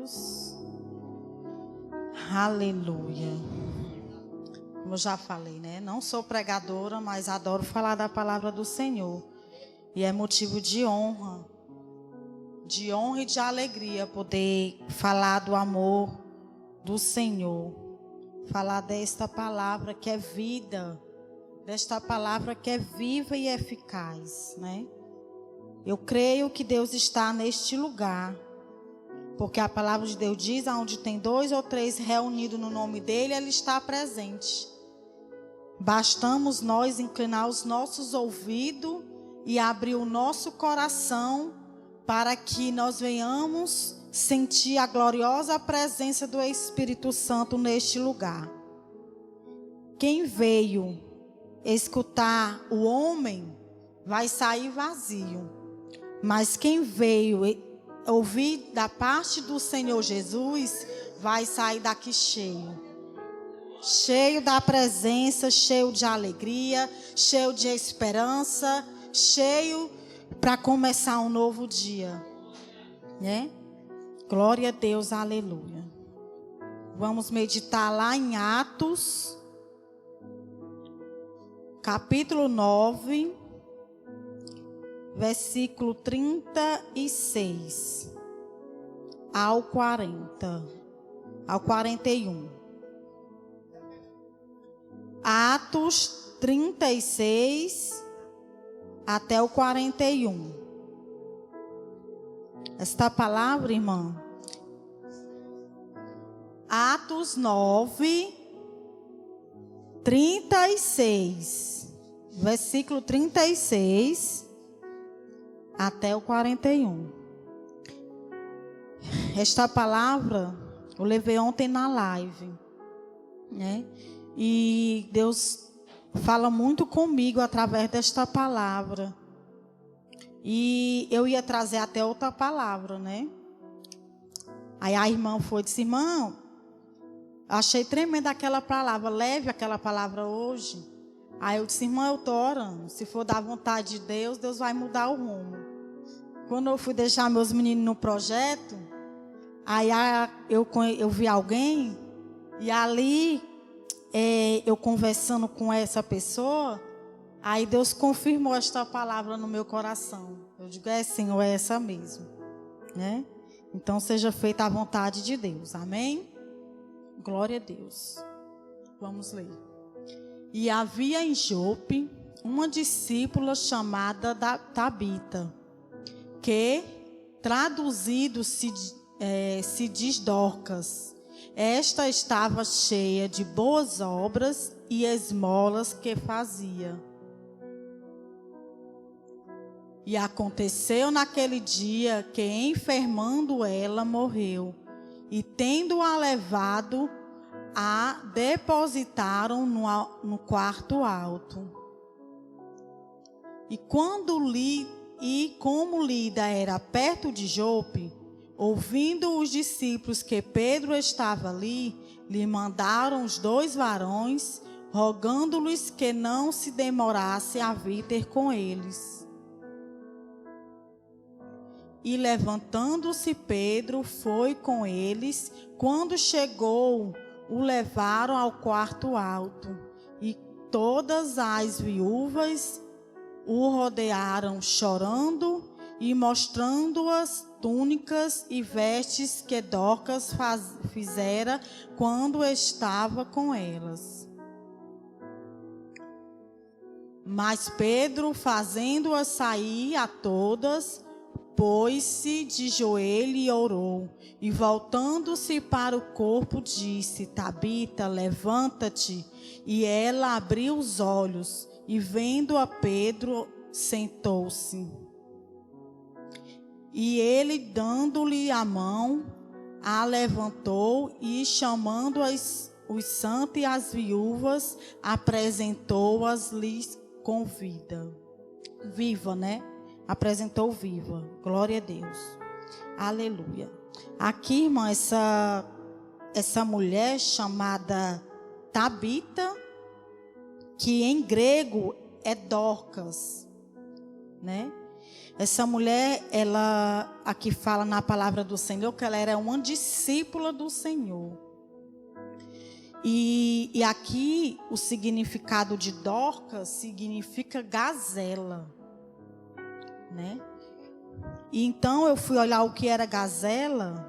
Deus. Aleluia. Como eu já falei, né? Não sou pregadora, mas adoro falar da palavra do Senhor. E é motivo de honra e de alegria poder falar do amor do Senhor. Falar desta palavra que é vida, desta palavra que é viva e eficaz, né? Eu creio que Deus está neste lugar, porque a palavra de Deus diz: aonde tem 2 ou 3 reunidos no nome dele, ele está presente. Bastamos nós inclinar os nossos ouvidos e abrir o nosso coração para que nós venhamos sentir a gloriosa presença do Espírito Santo neste lugar. Quem veio escutar o homem vai sair vazio, mas quem veio ouvir da parte do Senhor Jesus vai sair daqui cheio da presença, cheio de alegria, cheio de esperança, cheio para começar um novo dia, né? Glória a Deus, aleluia. Vamos meditar lá em Atos, capítulo 9, versículo 36 ao 41. Atos 36 até o 41. Esta palavra, irmã, Atos 9, 36, versículo 36 até o 41. Esta palavra eu levei ontem na live, né? E Deus fala muito comigo através desta palavra. E eu ia trazer até outra palavra, né? Aí a irmã foi e disse: irmão, achei tremenda aquela palavra, leve aquela palavra hoje. Aí eu disse: irmã, eu estou orando. Se for da vontade de Deus, Deus vai mudar o rumo. Quando eu fui deixar meus meninos no projeto, aí eu vi alguém, e ali eu conversando com essa pessoa, aí Deus confirmou esta palavra no meu coração. Eu digo: Senhor, é essa mesmo, né? Então seja feita a vontade de Deus, amém? Glória a Deus. Vamos ler. E havia em Jope uma discípula chamada Tabita, que traduzido se diz Dorcas. Esta estava cheia de boas obras e esmolas que fazia. E aconteceu naquele dia que, enfermando ela, morreu. E tendo-a levado, a depositaram no quarto alto. E como Lida era perto de Jope, ouvindo os discípulos que Pedro estava ali, lhe mandaram os 2 varões, rogando-lhes que não se demorasse a vir ter com eles. E levantando-se Pedro, foi com eles. Quando chegou, o levaram ao quarto alto. E todas as viúvas o rodearam, chorando e mostrando as túnicas e vestes que Dorcas fizera quando estava com elas. Mas Pedro, fazendo-as sair a todas, pôs-se de joelho e orou. E voltando-se para o corpo, disse: Tabita, levanta-te. E ela abriu os olhos, e vendo a Pedro, sentou-se. E ele, dando-lhe a mão, a levantou e, chamando os santos e as viúvas, apresentou-as-lhes com vida. Viva, né? Apresentou viva. Glória a Deus. Aleluia. Aqui, irmã, essa mulher chamada Tabita, que em grego é Dorcas, né? Essa mulher, ela aqui fala na palavra do Senhor que ela era uma discípula do Senhor. E aqui o significado de Dorcas significa gazela, né? E então eu fui olhar o que era gazela.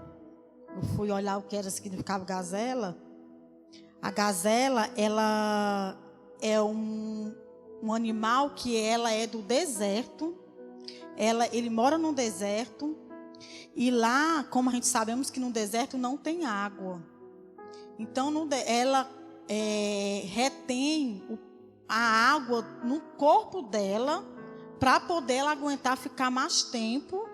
Eu fui olhar o que era significava gazela. A gazela, ela é um animal que ela é do deserto. Ele mora no deserto. E lá, como a gente sabemos que no deserto não tem água. Então, ela retém a água no corpo dela para poder ela aguentar ficar mais tempo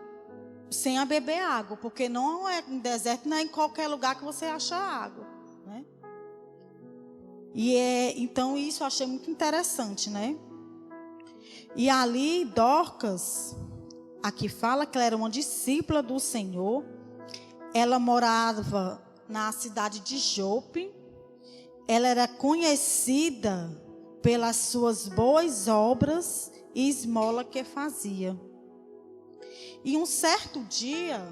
sem a beber água. Porque não é no deserto, não é em qualquer lugar que você acha água, né? Então, isso eu achei muito interessante, né? E ali, Dorcas, aqui fala que ela era uma discípula do Senhor. Ela morava na cidade de Jope. Ela era conhecida pelas suas boas obras e esmola que fazia. E um certo dia,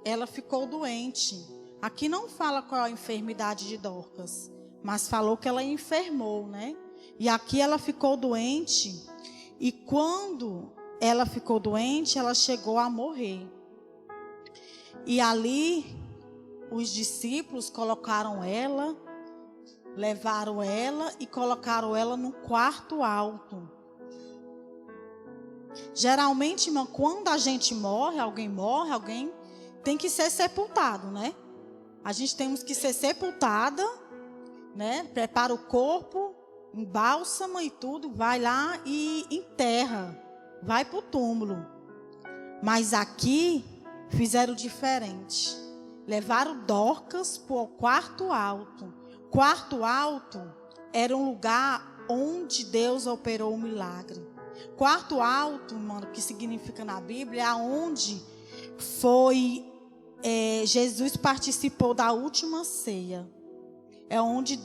ela ficou doente. Aqui não fala qual é a enfermidade de Dorcas, mas falou que ela enfermou, né? E aqui ela ficou doente. E quando ela ficou doente, ela chegou a morrer. E ali, os discípulos colocaram ela, levaram ela e colocaram ela no quarto alto. Geralmente, irmão, quando a gente morre, alguém tem que ser sepultado, né? A gente temos que ser sepultada, né? Prepara o corpo, embálsama e tudo, vai lá e enterra, vai para o túmulo. Mas aqui fizeram diferente. Levaram Dorcas para o quarto alto. Quarto alto era um lugar onde Deus operou o milagre. Quarto alto, mano, que significa na Bíblia, é onde Jesus participou da última ceia. É onde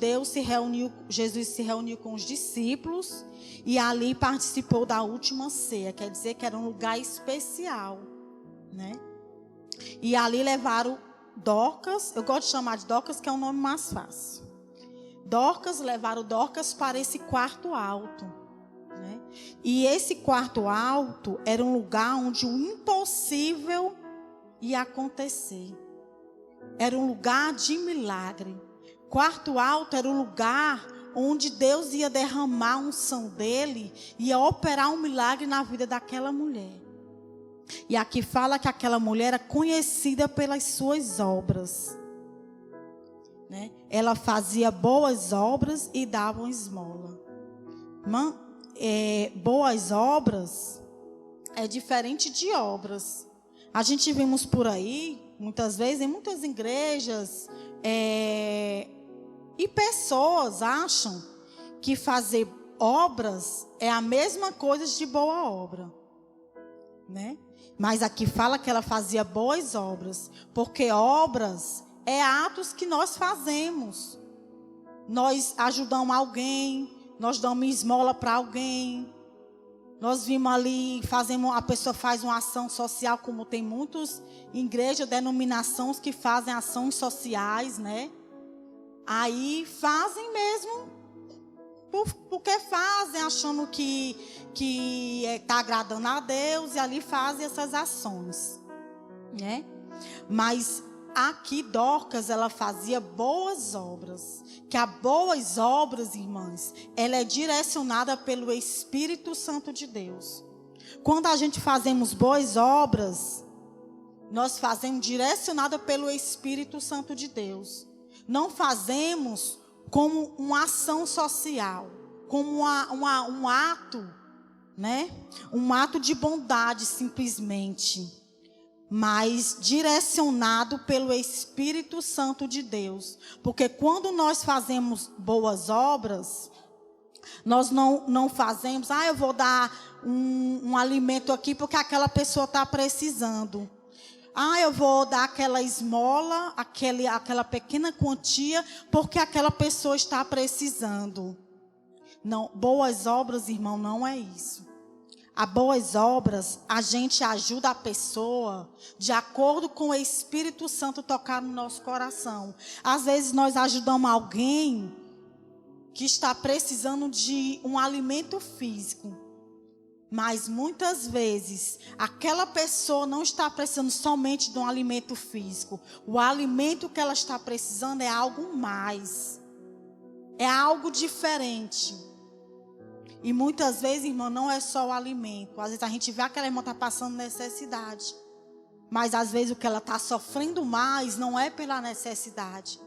Jesus se reuniu com os discípulos e ali participou da última ceia. Quer dizer que era um lugar especial, né? E ali levaram Dorcas, eu gosto de chamar de Dorcas, que é o nome mais fácil. Levaram Dorcas para esse quarto alto, né? E esse quarto alto era um lugar onde o impossível ia acontecer. Era um lugar de milagre. Quarto alto era o lugar onde Deus ia derramar a unção dele, ia operar um milagre na vida daquela mulher. E aqui fala que aquela mulher era conhecida pelas suas obras, né? Ela fazia boas obras e dava esmola. Boas obras é diferente de obras. A gente vimos por aí, muitas vezes, em muitas igrejas, e pessoas acham que fazer obras é a mesma coisa de boa obra, né? Mas aqui fala que ela fazia boas obras, porque obras é atos que nós fazemos. Nós ajudamos alguém, nós damos esmola para alguém. Nós vimos ali, a pessoa faz uma ação social, como tem muitas igrejas, denominações que fazem ações sociais, né? Aí fazem mesmo, porque fazem, achando que está agradando a Deus, e ali fazem essas ações, né? Mas aqui Dorcas, ela fazia boas obras. Que as boas obras, irmãs, ela é direcionada pelo Espírito Santo de Deus. Quando a gente fazemos boas obras, nós fazemos direcionada pelo Espírito Santo de Deus. Não fazemos como uma ação social, como um ato, né? Um ato de bondade simplesmente, mas direcionado pelo Espírito Santo de Deus. Porque quando nós fazemos boas obras, nós não fazemos, eu vou dar um alimento aqui porque aquela pessoa está precisando. Eu vou dar aquela esmola, aquela pequena quantia, porque aquela pessoa está precisando. Não, boas obras, irmão, não é isso. A boas obras, a gente ajuda a pessoa de acordo com o Espírito Santo tocar no nosso coração. Às vezes nós ajudamos alguém que está precisando de um alimento físico. Mas muitas vezes, aquela pessoa não está precisando somente de um alimento físico. O alimento que ela está precisando é algo mais. É algo diferente. E muitas vezes, irmã, não é só o alimento. Às vezes a gente vê aquela irmã está passando necessidade. Mas às vezes o que ela está sofrendo mais não é pela necessidade.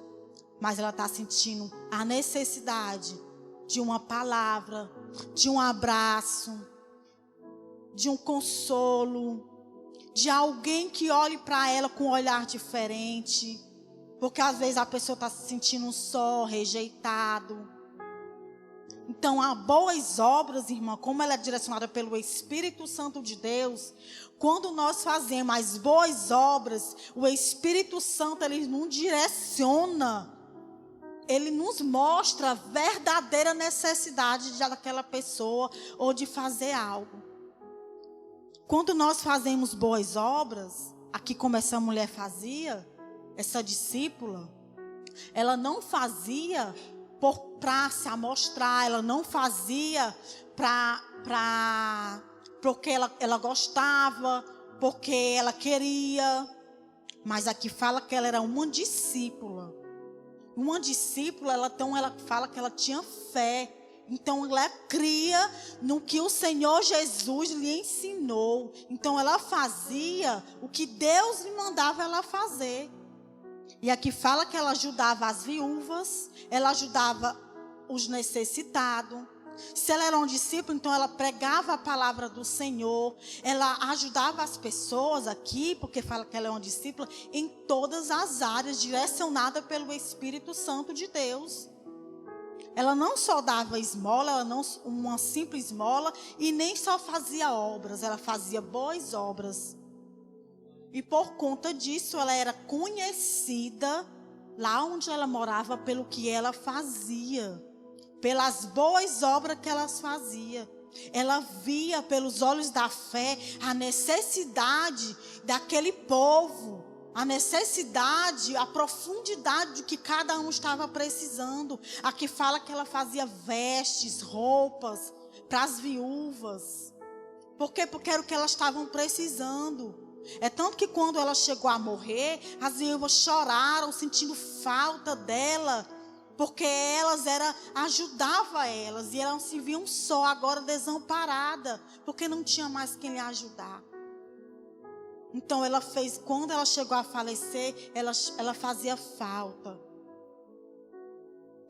Mas ela está sentindo a necessidade de uma palavra, de um abraço, de um consolo, de alguém que olhe para ela com um olhar diferente. Porque às vezes a pessoa está se sentindo só, rejeitado. Então, a boas obras, irmã, como ela é direcionada pelo Espírito Santo de Deus, quando nós fazemos as boas obras, o Espírito Santo, ele nos direciona, ele nos mostra a verdadeira necessidade daquela pessoa ou de fazer algo. Quando nós fazemos boas obras, aqui como essa mulher fazia, essa discípula, ela não fazia para se amostrar, ela não fazia porque ela gostava, porque ela queria. Mas aqui fala que ela era uma discípula. Uma discípula, ela fala que ela tinha fé. Então ela cria no que o Senhor Jesus lhe ensinou. Então ela fazia o que Deus lhe mandava ela fazer. E aqui fala que ela ajudava as viúvas, ela ajudava os necessitados. Se ela era um discípulo, então ela pregava a palavra do Senhor. Ela ajudava as pessoas aqui, porque fala que ela é uma discípula, em todas as áreas, direcionada pelo Espírito Santo de Deus. Ela não só dava esmola, uma simples esmola, e nem só fazia obras, ela fazia boas obras. E por conta disso, ela era conhecida lá onde ela morava pelo que ela fazia, pelas boas obras que ela fazia. Ela via pelos olhos da fé a necessidade daquele povo, a necessidade, a profundidade do que cada um estava precisando. Aqui fala que ela fazia vestes, roupas para as viúvas. Por quê? Porque era o que elas estavam precisando. É tanto que quando ela chegou a morrer, as viúvas choraram, sentindo falta dela, porque ajudava elas, e elas se viam só, agora desamparada, porque não tinha mais quem lhe ajudar. Então quando ela chegou a falecer, ela fazia falta.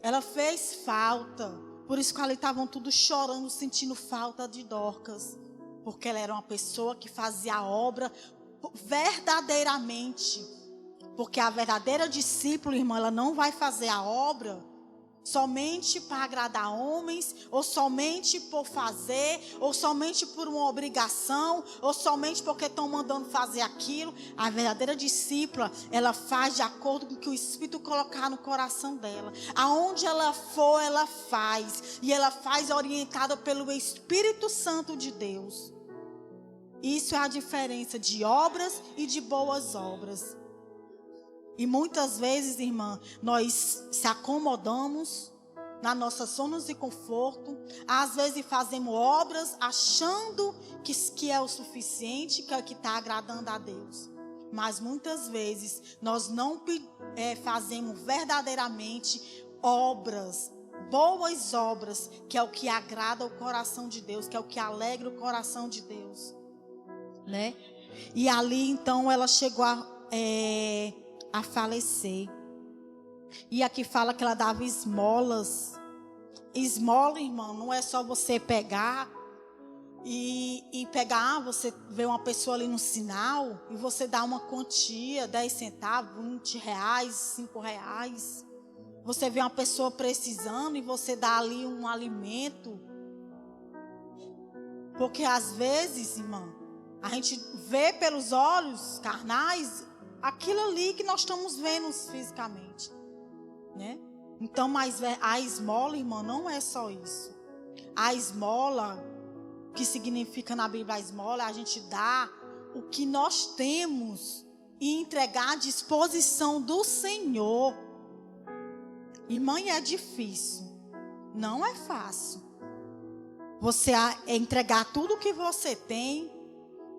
Ela fez falta, por isso que ali estavam todos chorando, sentindo falta de Dorcas, porque ela era uma pessoa que fazia a obra verdadeiramente, porque a verdadeira discípula, irmã, ela não vai fazer a obra somente para agradar homens, ou somente por fazer, ou somente por uma obrigação, ou somente porque estão mandando fazer aquilo. A verdadeira discípula, ela faz de acordo com o que o Espírito colocar no coração dela. Aonde ela for, ela faz, e ela faz orientada pelo Espírito Santo de Deus. Isso é a diferença de obras e de boas obras. E muitas vezes, irmã, nós se acomodamos na nossa zona de conforto. Às vezes fazemos obras achando que é o suficiente, que é o que está agradando a Deus. Mas muitas vezes nós não fazemos verdadeiramente obras, boas obras, que é o que agrada o coração de Deus, que é o que alegra o coração de Deus. Né? E ali então ela chegou a falecer. E aqui fala que ela dava esmolas. Esmola, irmão, não é só você pegar e pegar, você vê uma pessoa ali no sinal e você dá uma quantia, 10 centavos, 20 reais, 5 reais. Você vê uma pessoa precisando e você dá ali um alimento. Porque às vezes, irmão, a gente vê pelos olhos carnais aquilo ali que nós estamos vendo fisicamente, né? Então, mas a esmola, irmão, não é só isso. A esmola que significa na Bíblia a esmola, a gente dá o que nós temos e entregar à disposição do Senhor. Irmã, é difícil, não é fácil. Você entregar tudo o que você tem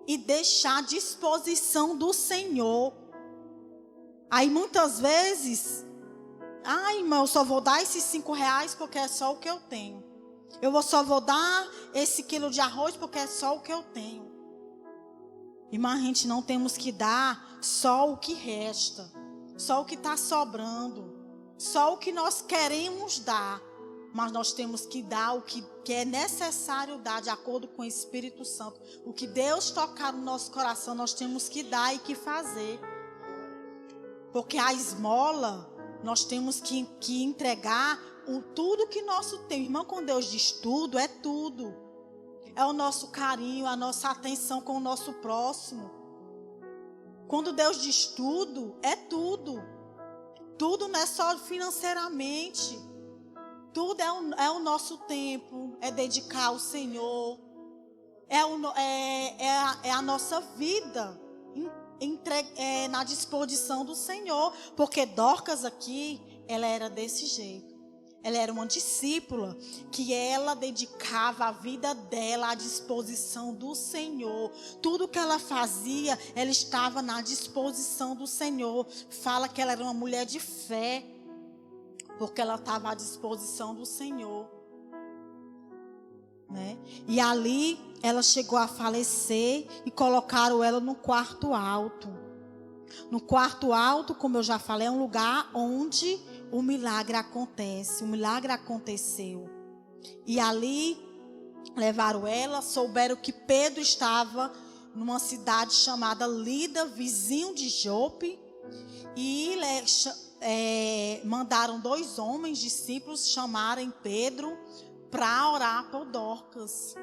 e deixar à disposição do Senhor. Aí muitas vezes, irmã, eu só vou dar esses R$5 porque é só o que eu tenho. Só vou dar esse quilo de arroz porque é só o que eu tenho. Irmã, a gente não temos que dar só o que resta, só o que está sobrando, só o que nós queremos dar. Mas nós temos que dar o que é necessário dar de acordo com o Espírito Santo. O que Deus tocar no nosso coração, nós temos que dar e que fazer. Porque a esmola, nós temos que entregar tudo que nosso tem. Irmão, quando Deus diz tudo, é tudo. É o nosso carinho, a nossa atenção com o nosso próximo. Quando Deus diz tudo, é tudo. Tudo não é só financeiramente. Tudo é o nosso tempo, é dedicar ao Senhor. É a nossa vida na disposição do Senhor. Porque Dorcas aqui, ela era desse jeito. Ela era uma discípula que ela dedicava a vida dela à disposição do Senhor. Tudo que ela fazia, ela estava na disposição do Senhor. Fala que ela era uma mulher de fé, porque ela estava à disposição do Senhor. Né? E ali ela chegou a falecer e colocaram ela no quarto alto. No quarto alto, como eu já falei, é um lugar onde o milagre acontece. O milagre aconteceu. E ali levaram ela, souberam que Pedro estava numa cidade chamada Lida, vizinho de Jope. E mandaram 2 homens, discípulos, chamarem Pedro para orar por Dorcas.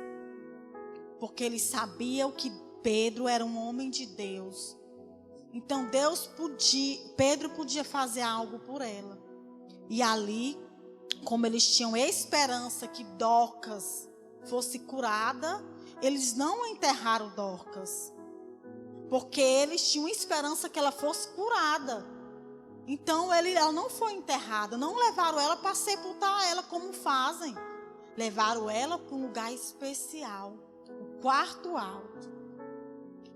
Porque eles sabiam que Pedro era um homem de Deus. Então Pedro podia fazer algo por ela. E ali, como eles tinham esperança que Dorcas fosse curada, eles não enterraram Dorcas. Porque eles tinham esperança que ela fosse curada. Então ela não foi enterrada. Não levaram ela para sepultar ela como fazem. Levaram ela para um lugar especial. O quarto alto.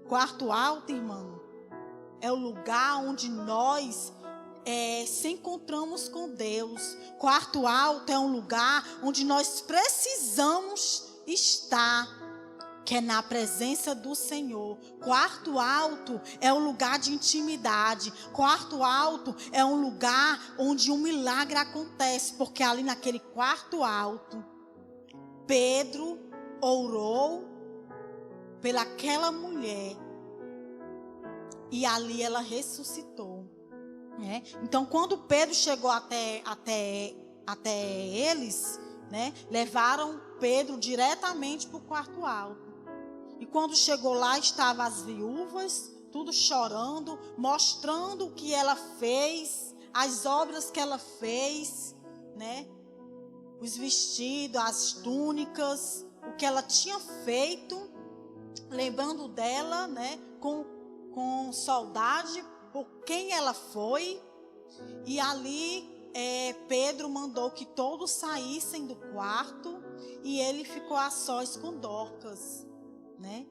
Quarto alto, irmão, é o lugar onde nós se encontramos com Deus. Quarto alto é um lugar onde nós precisamos estar, que é na presença do Senhor. Quarto alto é um lugar de intimidade. Quarto alto é um lugar onde um milagre acontece, porque ali naquele quarto alto, Pedro orou pelaquela mulher e ali ela ressuscitou. Né? Então, quando Pedro chegou até eles, né, levaram Pedro diretamente para o quarto alto. E quando chegou lá, estavam as viúvas, tudo chorando, mostrando o que ela fez, as obras que ela fez, né? Os vestidos, as túnicas, o que ela tinha feito, lembrando dela, né, com saudade por quem ela foi. E ali Pedro mandou que todos saíssem do quarto e ele ficou a sós com Dorcas, né?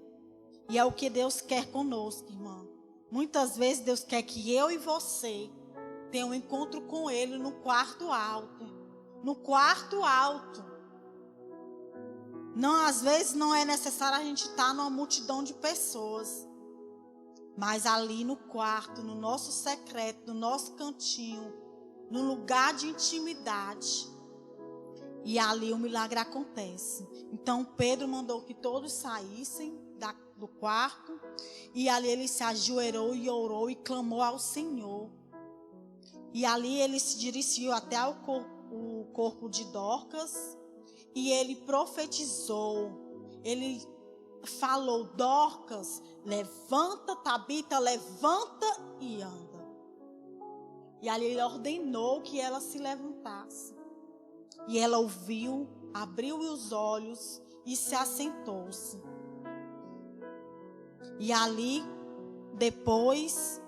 E é o que Deus quer conosco, irmã. Muitas vezes Deus quer que eu e você tenham um encontro com Ele no quarto alto. No quarto alto. Não, às vezes não é necessário a gente estar numa multidão de pessoas. Mas ali no quarto, no nosso secreto, no nosso cantinho, no lugar de intimidade. E ali o milagre acontece. Então Pedro mandou que todos saíssem do quarto. E ali ele se ajoelhou e orou e clamou ao Senhor. E ali ele se dirigiu até o corpo de Dorcas. E ele profetizou. Ele falou: Dorcas, levanta, Tabita, levanta e anda. E ali ele ordenou que ela se levantasse. E ela ouviu, abriu os olhos e se assentou-se. E ali, depois,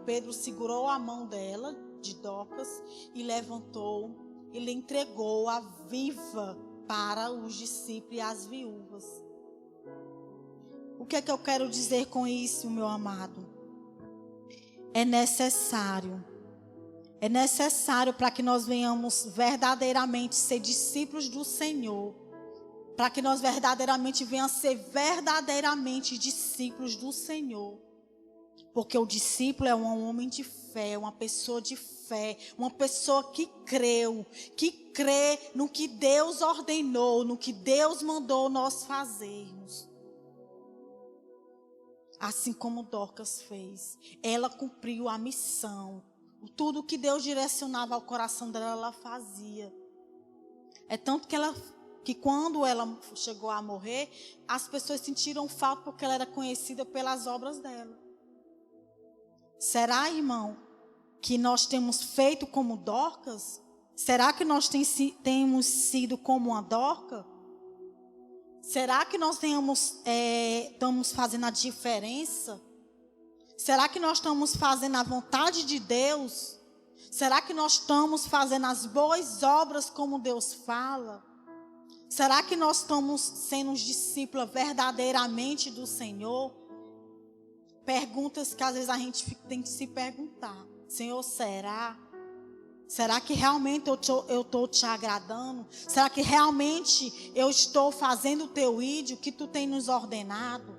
Pedro segurou a mão dela, de Dorcas, e levantou e lhe entregou a viva para os discípulos e as viúvas. O que é que eu quero dizer com isso, meu amado? É necessário para que nós venhamos verdadeiramente ser discípulos do Senhor, para que nós verdadeiramente venhamos ser verdadeiramente discípulos do Senhor. Porque o discípulo é um homem de fé, uma pessoa de fé, uma pessoa que crê no que Deus ordenou, no que Deus mandou nós fazermos. Assim como Dorcas fez, ela cumpriu a missão. Tudo que Deus direcionava ao coração dela, ela fazia. É tanto que quando ela chegou a morrer, as pessoas sentiram falta porque ela era conhecida pelas obras dela. Será, irmão, que nós temos feito como Dorcas? Será que nós temos sido como uma Dorca? Será que nós estamos fazendo a diferença? Será que nós estamos fazendo a vontade de Deus? Será que nós estamos fazendo as boas obras como Deus fala? Será que nós estamos sendo os discípulos verdadeiramente do Senhor? Perguntas que às vezes a gente tem que se perguntar. Senhor, será? Será que realmente eu estou te agradando? Será que realmente eu estou fazendo o teu ídolo, o que tu tem nos ordenado?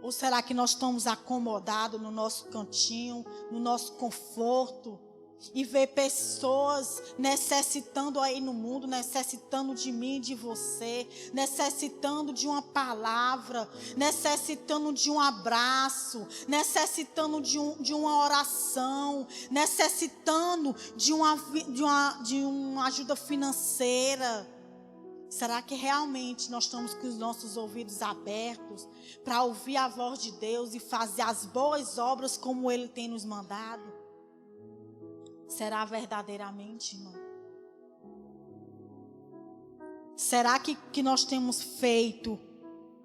Ou será que nós estamos acomodados no nosso cantinho, no nosso conforto? E ver pessoas necessitando aí no mundo, necessitando de mim e de você, necessitando de uma palavra, necessitando de um abraço, necessitando de uma oração, necessitando de uma ajuda financeira. Será que realmente nós estamos com os nossos ouvidos abertos para ouvir a voz de Deus e fazer as boas obras como Ele tem nos mandado? Será verdadeiramente, irmão? Será que nós temos feito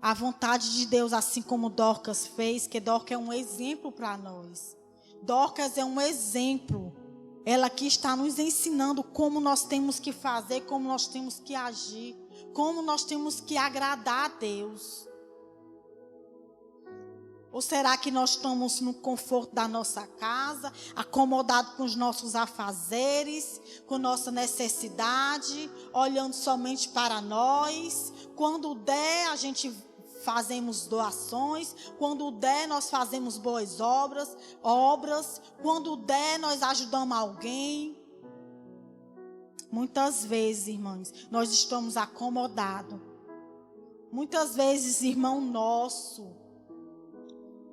a vontade de Deus assim como Dorcas fez? Que Dorcas é um exemplo para nós. Dorcas é um exemplo. Ela aqui está nos ensinando como nós temos que fazer, como nós temos que agir, como nós temos que agradar a Deus. Ou será que nós estamos no conforto da nossa casa, acomodados com os nossos afazeres, com nossa necessidade, olhando somente para nós? Quando der, a gente fazemos doações. Quando der, nós fazemos boas obras. Quando der, nós ajudamos alguém. Muitas vezes, irmãos, nós estamos acomodados. Muitas vezes, irmão nosso,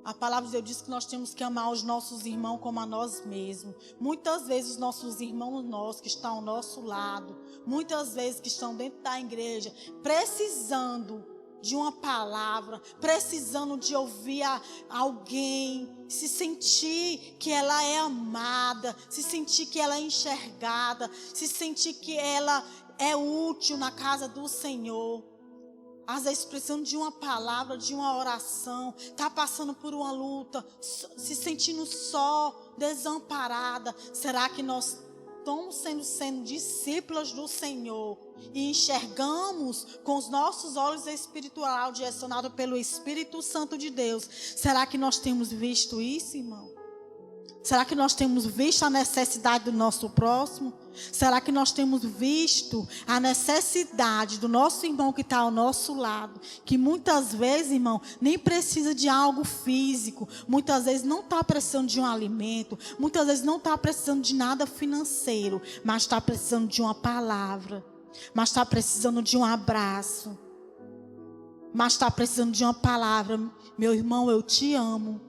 a palavra de Deus diz que nós temos que amar os nossos irmãos como a nós mesmos. Muitas vezes os nossos irmãos nossos que estão ao nosso lado, muitas vezes que estão dentro da igreja, precisando de uma palavra, precisando de ouvir alguém, se sentir que ela é amada, se sentir que ela é enxergada, se sentir que ela é útil na casa do Senhor. Às vezes precisando de uma palavra, de uma oração, está passando por uma luta, se sentindo só, desamparada. Será que nós estamos sendo discípulos do Senhor e enxergamos com os nossos olhos espirituais, direcionados pelo Espírito Santo de Deus? Será que nós temos visto isso, irmão? Será que nós temos visto a necessidade do nosso próximo? Será que nós temos visto a necessidade do nosso irmão que está ao nosso lado? Que muitas vezes, irmão, nem precisa de algo físico. Muitas vezes não está precisando de um alimento. Muitas vezes não está precisando de nada financeiro. Mas está precisando de uma palavra. Mas está precisando de um abraço. Mas está precisando de uma palavra. Meu irmão, eu te amo.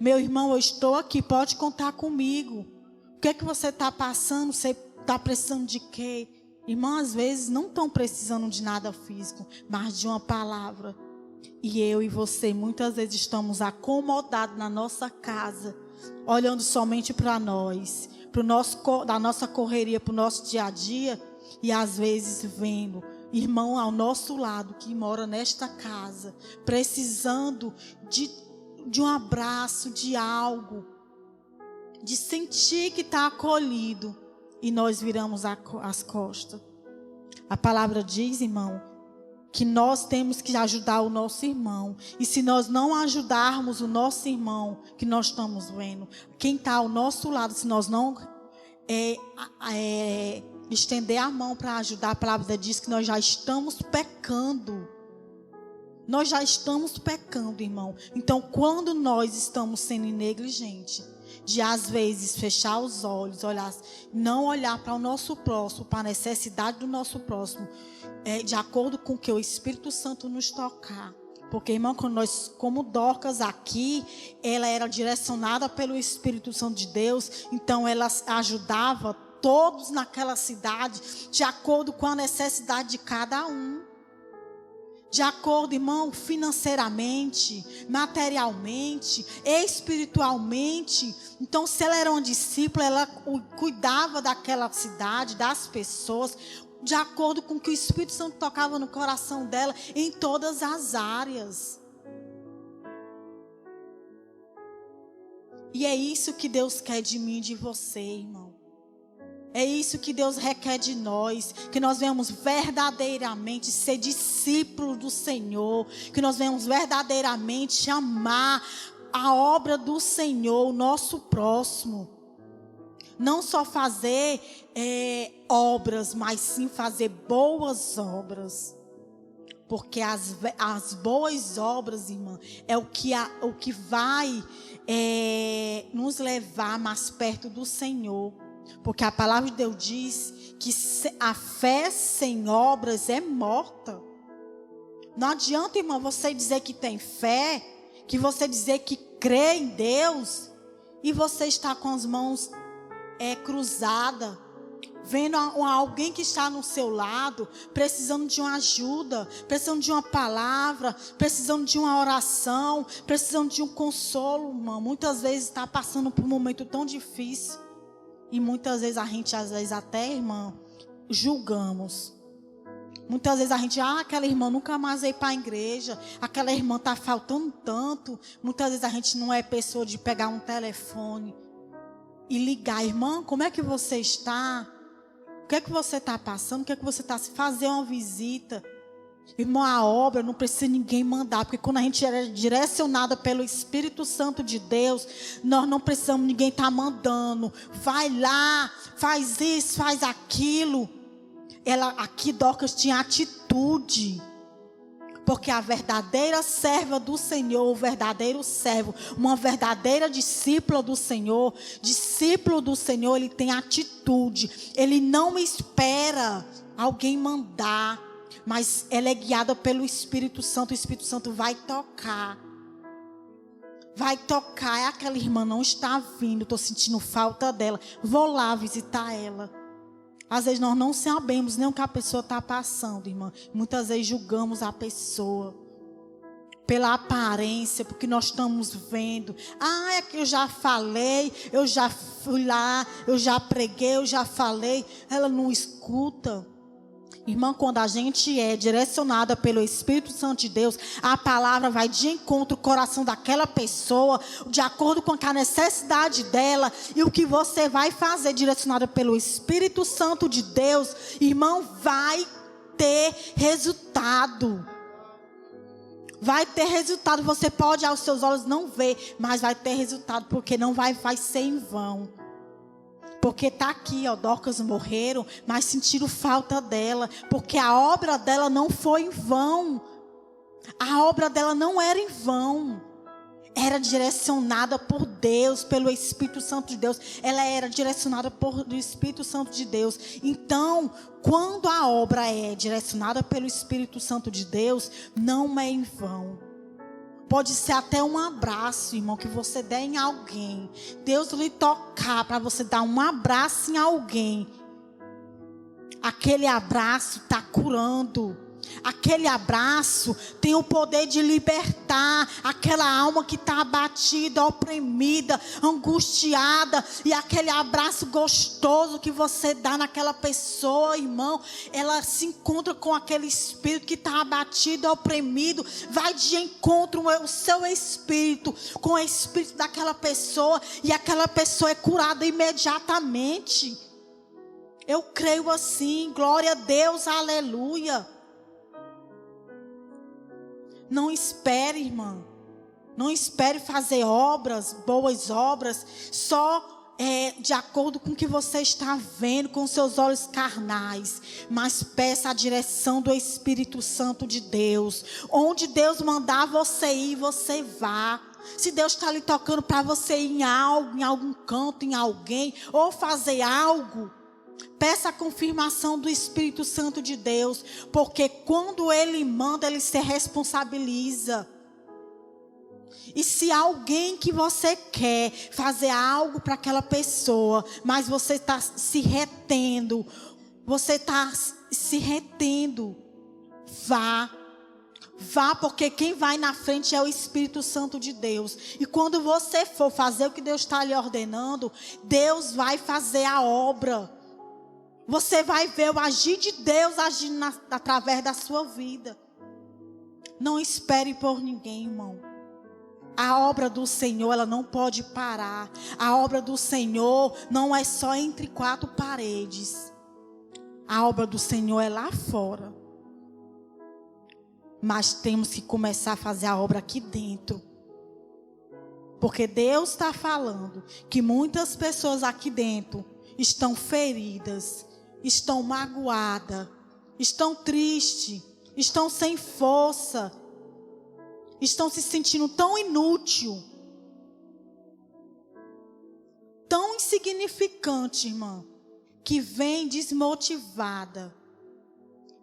Meu irmão, eu estou aqui, pode contar comigo. O que é que você está passando? Você está precisando de quê? Irmão, às vezes não estão precisando de nada físico, mas de uma palavra. E eu e você, muitas vezes estamos acomodados na nossa casa, olhando somente para nós, da nossa correria, para o nosso dia a dia, e às vezes vendo irmão ao nosso lado, que mora nesta casa, precisando de um abraço, de algo, de sentir que está acolhido, e nós viramos as costas. A palavra diz, irmão, que nós temos que ajudar o nosso irmão. E se nós não ajudarmos o nosso irmão, que nós estamos vendo, quem está ao nosso lado, se nós não estender a mão para ajudar, a palavra diz que nós já estamos pecando. Nós já estamos pecando, irmão. Então, quando nós estamos sendo negligentes, de às vezes fechar os olhos, não olhar para o nosso próximo, para a necessidade do nosso próximo, de acordo com o que o Espírito Santo nos tocar. Porque, irmão, quando nós, como Dorcas aqui, ela era direcionada pelo Espírito Santo de Deus, então ela ajudava todos naquela cidade, de acordo com a necessidade de cada um. De acordo, irmão, financeiramente, materialmente, espiritualmente. Então, se ela era uma discípula, ela cuidava daquela cidade, das pessoas, de acordo com o que o Espírito Santo tocava no coração dela, em todas as áreas. E é isso que Deus quer de mim e de você, irmão. É isso que Deus requer de nós, que nós venhamos verdadeiramente ser discípulos do Senhor, que nós venhamos verdadeiramente amar a obra do Senhor, o nosso próximo. Não só fazer obras, mas sim fazer boas obras. Porque as boas obras, irmã, é o que vai nos levar mais perto do Senhor. Porque a palavra de Deus diz que a fé sem obras é morta. Não adianta, irmão, você dizer que tem fé, que você dizer que crê em Deus, e você está com as mãos cruzadas, vendo alguém que está no seu lado, precisando de uma ajuda, precisando de uma palavra, precisando de uma oração, precisando de um consolo, irmão. Muitas vezes está passando por um momento tão difícil. E muitas vezes a gente, às vezes até, irmã, julgamos. Muitas vezes a gente, aquela irmã nunca mais veio para a igreja, aquela irmã está faltando tanto. Muitas vezes a gente não é pessoa de pegar um telefone e ligar, irmã, como é que você está? O que é que você está passando? O que é que você está se fazer uma visita? Irmão, a obra não precisa ninguém mandar, porque quando a gente é direcionada pelo Espírito Santo de Deus, nós não precisamos ninguém estar mandando. Vai lá, faz isso, faz aquilo. Aqui Dorcas tinha atitude, porque a verdadeira serva do Senhor, o verdadeiro servo, uma verdadeira discípula do Senhor, discípulo do Senhor, ele tem atitude. Ele não espera alguém mandar, mas ela é guiada pelo Espírito Santo. O Espírito Santo vai tocar. Vai tocar. Aquela irmã não está vindo. Estou sentindo falta dela. Vou lá visitar ela. Às vezes nós não sabemos nem o que a pessoa está passando, irmã. Muitas vezes julgamos a pessoa pela aparência, porque nós estamos vendo. É que eu já falei, eu já fui lá, eu já preguei, eu já falei. Ela não escuta. Irmã, quando a gente é direcionada pelo Espírito Santo de Deus, a palavra vai de encontro ao coração daquela pessoa, de acordo com a necessidade dela, e o que você vai fazer direcionada pelo Espírito Santo de Deus, irmão, vai ter resultado. Vai ter resultado. Você pode aos seus olhos não ver, mas vai ter resultado, porque não vai ser em vão. Porque está aqui, Dorcas morreram, mas sentiram falta dela. Porque a obra dela não foi em vão. A obra dela não era em vão. Era direcionada por Deus, pelo Espírito Santo de Deus. Ela era direcionada pelo Espírito Santo de Deus. Então, quando a obra é direcionada pelo Espírito Santo de Deus, não é em vão. Pode ser até um abraço, irmão, que você der em alguém. Deus lhe tocar para você dar um abraço em alguém. Aquele abraço está curando. Aquele abraço tem o poder de libertar aquela alma que está abatida, oprimida, angustiada. E aquele abraço gostoso que você dá naquela pessoa, irmão, ela se encontra com aquele espírito que está abatido, oprimido. Vai de encontro o seu espírito com o espírito daquela pessoa. E aquela pessoa é curada imediatamente. Eu creio assim, glória a Deus, aleluia. Não espere, irmã. Não espere fazer obras, boas obras, só de acordo com o que você está vendo com seus olhos carnais. Mas peça a direção do Espírito Santo de Deus. Onde Deus mandar você ir, você vá. Se Deus está lhe tocando para você ir em algo, em algum canto, em alguém, ou fazer algo, peça a confirmação do Espírito Santo de Deus, porque quando Ele manda, Ele se responsabiliza. E se alguém que você quer fazer algo para aquela pessoa, mas você está se retendo, vá, porque quem vai na frente é o Espírito Santo de Deus. E quando você for fazer o que Deus está lhe ordenando, Deus vai fazer a obra. Você vai ver o agir de Deus agindo através da sua vida. Não espere por ninguém, irmão. A obra do Senhor, ela não pode parar. A obra do Senhor não é só entre quatro paredes. A obra do Senhor é lá fora. Mas temos que começar a fazer a obra aqui dentro. Porque Deus está falando que muitas pessoas aqui dentro estão feridas, estão magoadas, estão tristes, estão sem força, estão se sentindo tão inútil, tão insignificante, irmã, que vem desmotivada.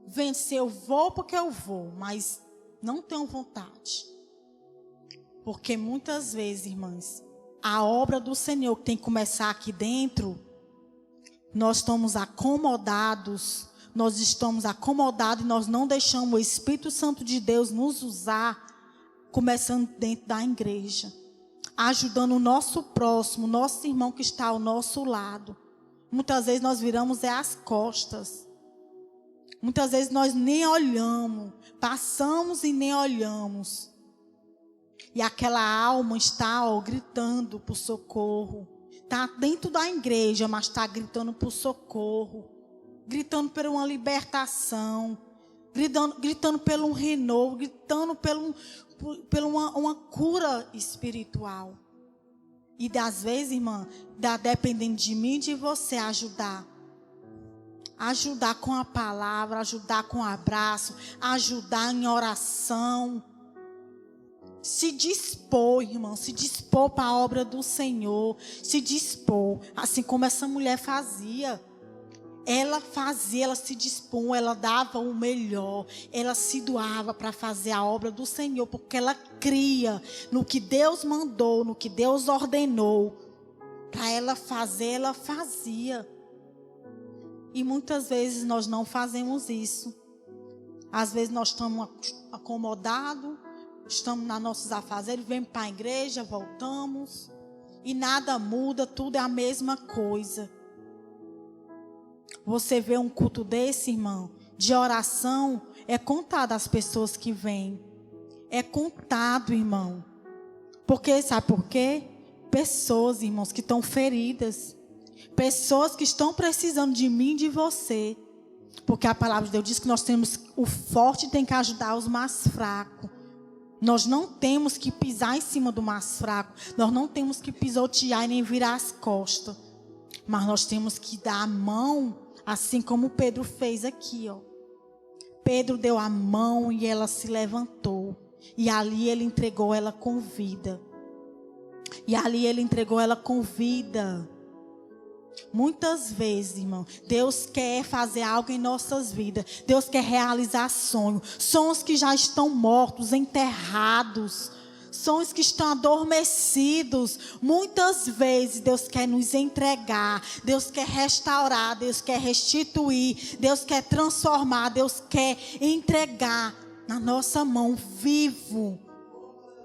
Vencer, eu vou porque eu vou, mas não tenho vontade. Porque muitas vezes, irmãs, a obra do Senhor que tem que começar aqui dentro, nós estamos acomodados e nós não deixamos o Espírito Santo de Deus nos usar, começando dentro da igreja, ajudando o nosso próximo, nosso irmão que está ao nosso lado. Muitas vezes nós viramos as costas. Muitas vezes nós nem olhamos, passamos e nem olhamos. E aquela alma está gritando por socorro. Está dentro da igreja, mas está gritando por socorro. Gritando por uma libertação. Gritando pelo um renovo. Gritando por uma cura espiritual. E às vezes, irmã, dependendo de mim e de você ajudar. Ajudar com a palavra, ajudar com o abraço, ajudar em oração. Se dispor, irmão, se dispor para a obra do Senhor, se dispor, assim como essa mulher fazia. Ela se dispunha, ela dava o melhor, ela se doava para fazer a obra do Senhor, porque ela cria no que Deus mandou, no que Deus ordenou. Para ela fazer, ela fazia. E muitas vezes nós não fazemos isso. Às vezes nós estamos acomodados, estamos nos nossos afazeres, vemos para a igreja, voltamos, e nada muda, tudo é a mesma coisa. Você vê um culto desse, irmão, de oração, é contado as pessoas que vêm. É contado, irmão. Porque, sabe por quê? Pessoas, irmãos, que estão feridas. Pessoas que estão precisando de mim e de você. Porque a palavra de Deus diz que nós temos, o forte tem que ajudar os mais fracos. Nós não temos que pisar em cima do mais fraco. Nós não temos que pisotear e nem virar as costas. Mas nós temos que dar a mão, assim como Pedro fez aqui, ó. Pedro deu a mão e ela se levantou. E ali ele entregou ela com vida. Muitas vezes, irmão, Deus quer fazer algo em nossas vidas. Deus quer realizar sonhos. Sonhos que já estão mortos, enterrados. sonhos que estão adormecidos. Muitas vezes Deus quer nos entregar, Deus quer restaurar, Deus quer restituir, Deus quer transformar, Deus quer entregar na nossa mão vivo.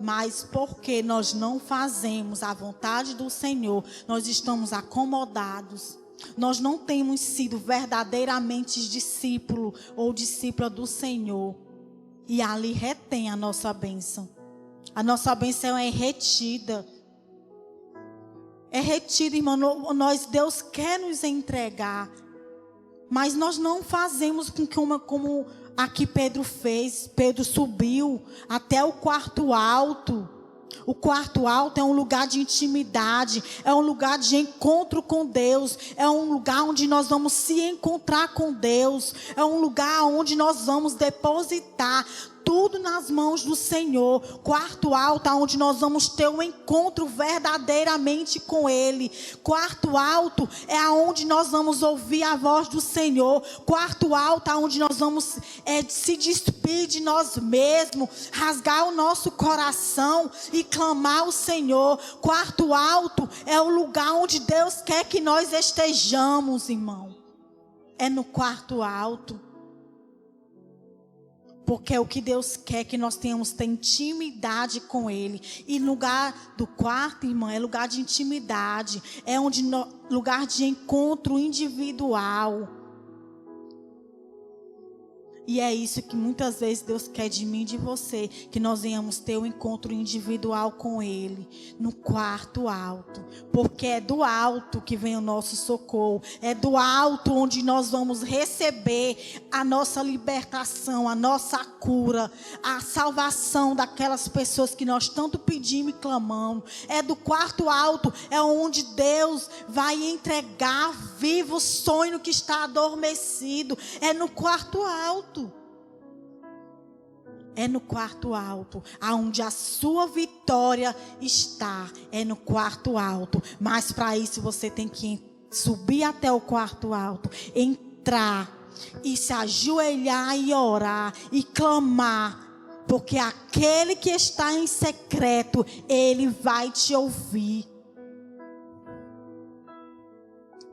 Mas porque nós não fazemos a vontade do Senhor, nós estamos acomodados. Nós não temos sido verdadeiramente discípulo ou discípula do Senhor. E ali retém a nossa bênção. A nossa bênção é retida. É retida, irmão. Deus quer nos entregar. Mas nós não fazemos como aqui Pedro fez. Pedro subiu até o quarto alto. O quarto alto é um lugar de intimidade, é um lugar de encontro com Deus, é um lugar onde nós vamos se encontrar com Deus, é um lugar onde nós vamos depositar tudo nas mãos do Senhor. Quarto alto, onde nós vamos ter um encontro verdadeiramente com Ele. Quarto alto é aonde nós vamos ouvir a voz do Senhor. Quarto alto, onde nós vamos se despir de nós mesmos, rasgar o nosso coração e clamar ao Senhor. Quarto alto é o lugar onde Deus quer que nós estejamos, irmão. É no quarto alto. Porque é o que Deus quer, que nós tenhamos ter intimidade com Ele. E lugar do quarto, irmã, é lugar de intimidade. É lugar de encontro individual. E é isso que muitas vezes Deus quer de mim e de você. Que nós venhamos ter um encontro individual com Ele. No quarto alto. Porque é do alto que vem o nosso socorro. É do alto onde nós vamos receber a nossa libertação, a nossa cura. A salvação daquelas pessoas que nós tanto pedimos e clamamos. É do quarto alto. É onde Deus vai entregar vivo o sonho que está adormecido. É no quarto alto. É no quarto alto, aonde a sua vitória está. É no quarto alto. Mas para isso você tem que subir até o quarto alto, entrar e se ajoelhar e orar e clamar. Porque aquele que está em secreto, ele vai te ouvir.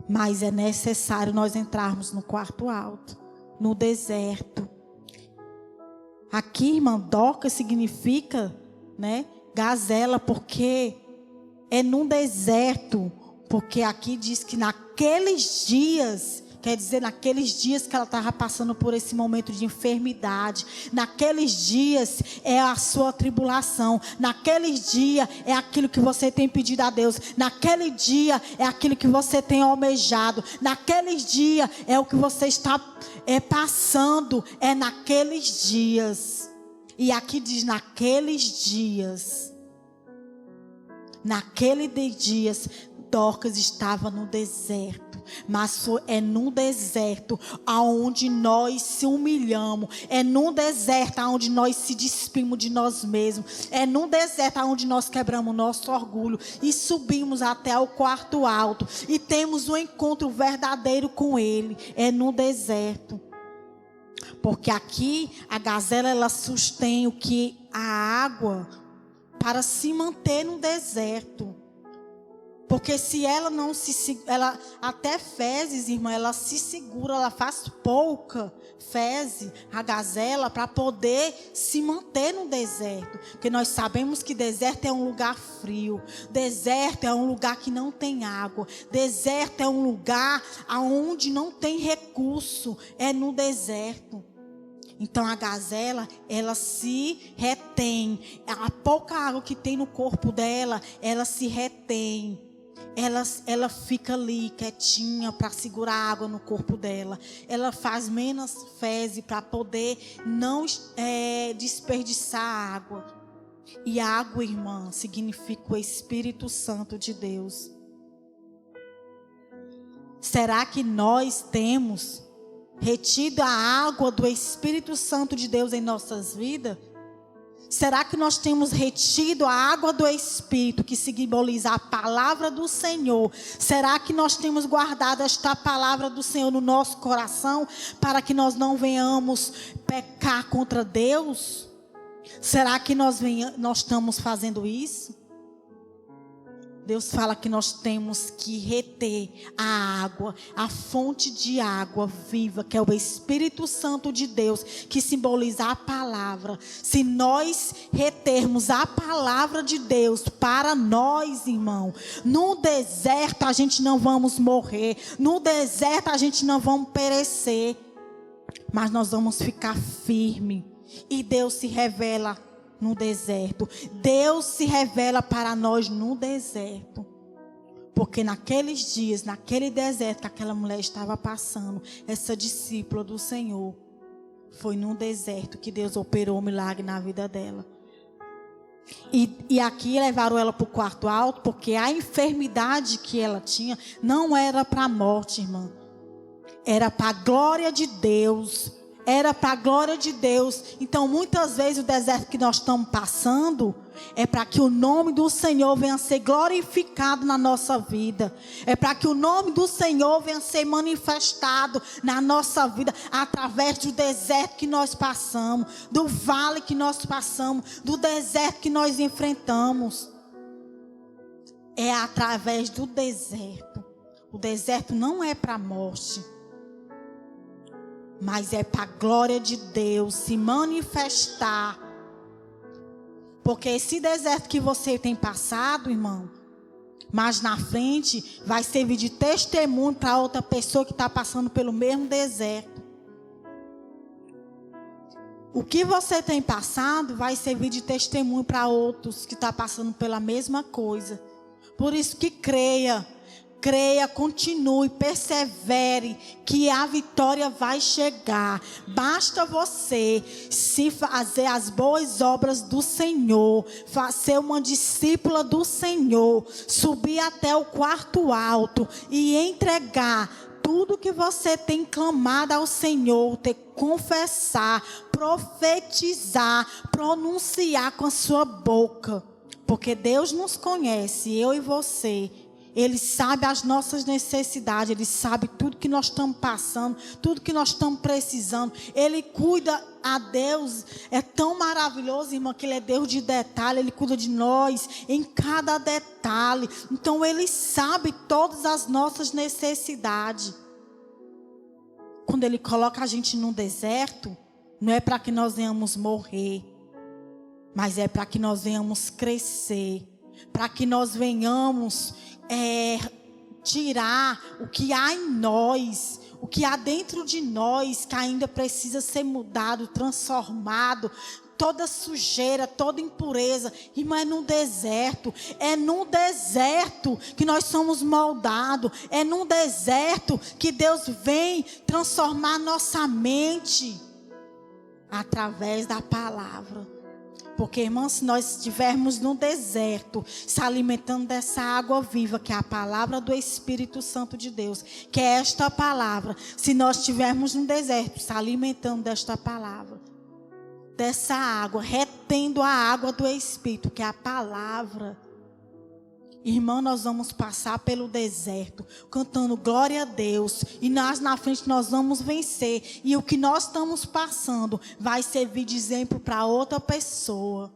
Mas é necessário nós entrarmos no quarto alto, no deserto. Aqui, irmã, Doca significa, né, gazela, porque é num deserto. Porque aqui diz que naqueles dias, quer dizer, naqueles dias que ela estava passando por esse momento de enfermidade. Naqueles dias é a sua tribulação. Naqueles dias é aquilo que você tem pedido a Deus. Naquele dia é aquilo que você tem almejado. Naqueles dias é o que você está passando. É naqueles dias. E aqui diz naqueles dias. Naqueles dias, Dorcas estava no deserto. Mas é no deserto aonde nós se humilhamos. É no deserto aonde nós se despimos de nós mesmos. É no deserto aonde nós quebramos nosso orgulho e subimos até o quarto alto e temos um encontro verdadeiro com Ele. É no deserto. Porque aqui a gazela, ela sustém o que a água para se manter no deserto. Porque se ela não ela até fezes, irmã, ela se segura, ela faz pouca fezes, a gazela, para poder se manter no deserto. Porque nós sabemos que deserto é um lugar frio, deserto é um lugar que não tem água, deserto é um lugar onde não tem recurso, é no deserto. Então a gazela, ela se retém, a pouca água que tem no corpo dela, ela se retém. Ela fica ali quietinha para segurar a água no corpo dela. Ela faz menos fezes para poder não desperdiçar a água. E a água, irmã, significa o Espírito Santo de Deus. Será que nós temos retido a água do Espírito Santo de Deus em nossas vidas? Será que nós temos retido a água do Espírito, que simboliza a palavra do Senhor? Será que nós temos guardado esta palavra do Senhor no nosso coração, para que nós não venhamos pecar contra Deus? Será que nós estamos fazendo isso? Deus fala que nós temos que reter a água, a fonte de água viva, que é o Espírito Santo de Deus, que simboliza a palavra. Se nós retermos a palavra de Deus para nós, irmão, no deserto a gente não vamos morrer, no deserto a gente não vamos perecer, mas nós vamos ficar firme. E Deus se revela no deserto. Deus se revela para nós no deserto. Porque naqueles dias, naquele deserto que aquela mulher estava passando, essa discípula do Senhor, foi no deserto que Deus operou o milagre na vida dela. E aqui levaram ela para o quarto alto, porque a enfermidade que ela tinha não era para a morte, irmã. Era para a glória de Deus. Era para a glória de Deus. Então muitas vezes o deserto que nós estamos passando é para que o nome do Senhor venha a ser glorificado na nossa vida. É para que o nome do Senhor venha a ser manifestado na nossa vida, através do deserto que nós passamos, do vale que nós passamos, do deserto que nós enfrentamos. É através do deserto. O deserto não é para a morte, mas é para a glória de Deus se manifestar. Porque esse deserto que você tem passado, irmão, mais na frente vai servir de testemunho para outra pessoa que está passando pelo mesmo deserto. O que você tem passado vai servir de testemunho para outros que estão passando pela mesma coisa. Por isso que creia, continue, persevere, que a vitória vai chegar. Basta você se fazer as boas obras do Senhor, ser uma discípula do Senhor, subir até o quarto alto e entregar tudo que você tem clamado ao Senhor, ter que confessar, profetizar, pronunciar com a sua boca. Porque Deus nos conhece, eu e você. Ele sabe as nossas necessidades, Ele sabe tudo que nós estamos passando, tudo que nós estamos precisando. Ele cuida, a Deus é tão maravilhoso, irmã, que Ele é Deus de detalhe, Ele cuida de nós em cada detalhe. Então Ele sabe todas as nossas necessidades. Quando Ele coloca a gente num deserto, não é para que nós venhamos morrer, mas é para que nós venhamos crescer, para que nós venhamos tirar o que há em nós, o que há dentro de nós, que ainda precisa ser mudado, transformado. Toda sujeira, toda impureza, irmão, é no deserto que nós somos moldados, é no deserto que Deus vem transformar nossa mente, através da palavra. Porque, irmãos, se nós estivermos no deserto, se alimentando dessa água viva, que é a palavra do Espírito Santo de Deus, que é esta palavra, se nós estivermos no deserto, se alimentando desta palavra, dessa água, retendo a água do Espírito, que é a palavra, irmão, nós vamos passar pelo deserto, cantando glória a Deus, e nós na frente nós vamos vencer, e o que nós estamos passando vai servir de exemplo para outra pessoa,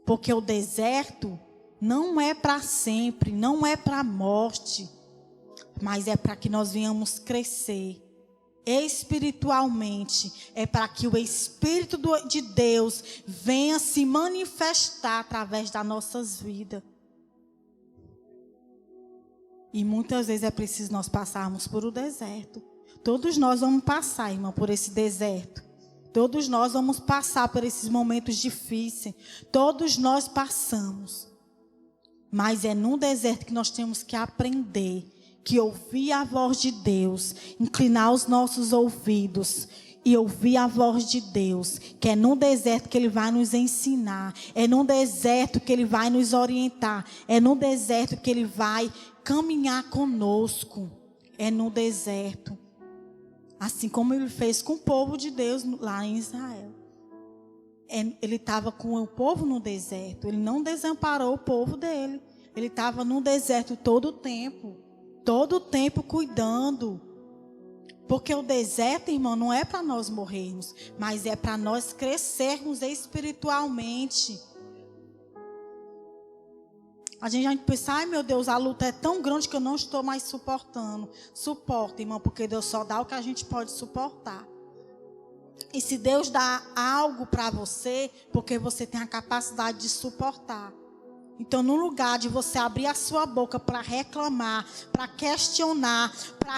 porque o deserto não é para sempre, não é para a morte, mas é para que nós venhamos crescer espiritualmente, é para que o Espírito de Deus venha se manifestar através das nossas vidas. E muitas vezes é preciso nós passarmos por o deserto. Todos nós vamos passar, irmão, por esse deserto. Todos nós vamos passar por esses momentos difíceis. Todos nós passamos. Mas é no deserto que nós temos que aprender, que ouvir a voz de Deus, inclinar os nossos ouvidos e ouvir a voz de Deus, que é no deserto que Ele vai nos ensinar, é no deserto que Ele vai nos orientar, é no deserto que Ele vai caminhar conosco, é no deserto. Assim como Ele fez com o povo de Deus lá em Israel. Ele estava com o povo no deserto, Ele não desamparou o povo dele, Ele estava no deserto todo o tempo cuidando, Porque o deserto, irmão, não é para nós morrermos, mas é para nós crescermos espiritualmente. A gente pensa, ai meu Deus, a luta é tão grande que eu não estou mais suportando. Suporta, irmão, porque Deus só dá o que a gente pode suportar. E se Deus dá algo para você, porque você tem a capacidade de suportar. Então, no lugar de você abrir a sua boca para reclamar, para questionar, para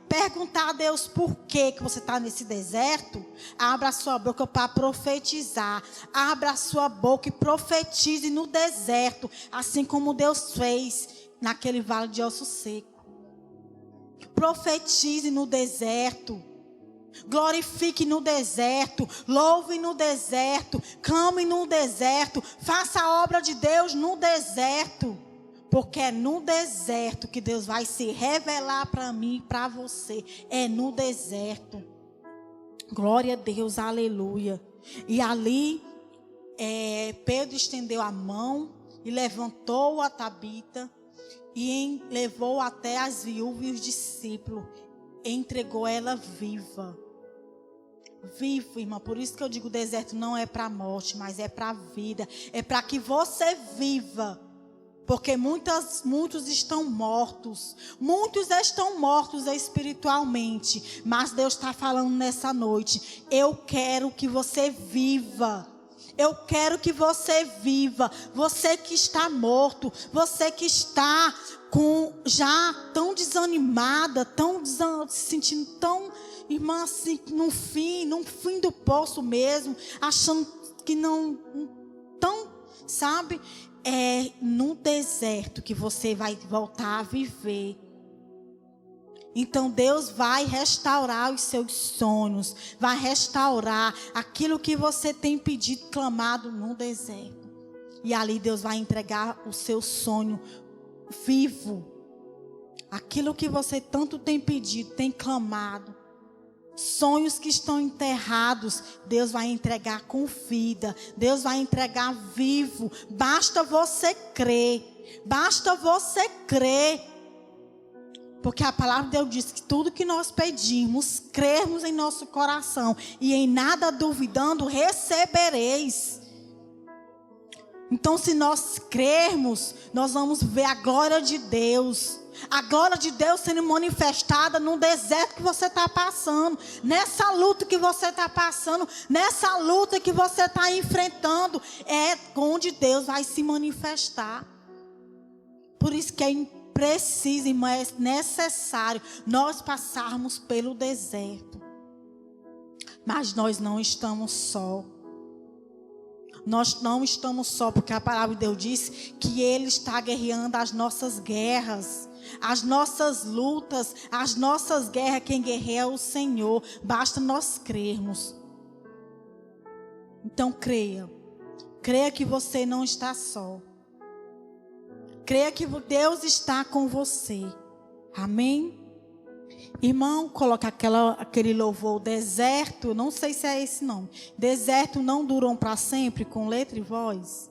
perguntar a Deus por que você está nesse deserto, abra a sua boca para profetizar. Abra a sua boca e profetize no deserto, assim como Deus fez naquele vale de ossos secos. Profetize no deserto. Glorifique no deserto, louve no deserto, clame no deserto, faça a obra de Deus no deserto, porque é no deserto que Deus vai se revelar para mim e para você, é no deserto. Glória a Deus, aleluia. E ali Pedro estendeu a mão e levantou a Tabita e levou até as viúvas e os discípulos. Entregou ela viva. Viva, irmã. Por isso que eu digo, o deserto não é para a morte, mas é para a vida. É para que você viva. Porque muitos estão mortos. Muitos estão mortos espiritualmente. Mas Deus está falando nessa noite. Eu quero que você viva. Eu quero que você viva. Você que está morto. Você que está já tão desanimada, se sentindo tão, irmã, assim, no fim do poço mesmo, achando que não, tão, sabe? É no deserto que você vai voltar a viver. Então Deus vai restaurar os seus sonhos, vai restaurar aquilo que você tem pedido, clamado no deserto. E ali Deus vai entregar o seu sonho vivo. Aquilo que você tanto tem pedido, tem clamado. Sonhos que estão enterrados, Deus vai entregar com vida. Deus vai entregar vivo. Basta você crer. Basta você crer. Porque a palavra de Deus diz que tudo que nós pedimos, crermos em nosso coração e em nada duvidando, recebereis. Então, se nós crermos, nós vamos ver a glória de Deus. A glória de Deus sendo manifestada no deserto que você está passando. Nessa luta que você está passando. Nessa luta que você está enfrentando. É onde Deus vai se manifestar. Por isso que é preciso, irmã, é necessário nós passarmos pelo deserto. Mas nós não estamos só. Nós não estamos só, porque a palavra de Deus diz que Ele está guerreando as nossas guerras, as nossas lutas, as nossas guerras. Quem guerreia é o Senhor. Basta nós crermos. Então creia. Creia que você não está só. Creia que Deus está com você. Amém? Irmão, coloca aquele louvor, deserto, não sei se é esse nome. Deserto não duram para sempre, com letra e voz.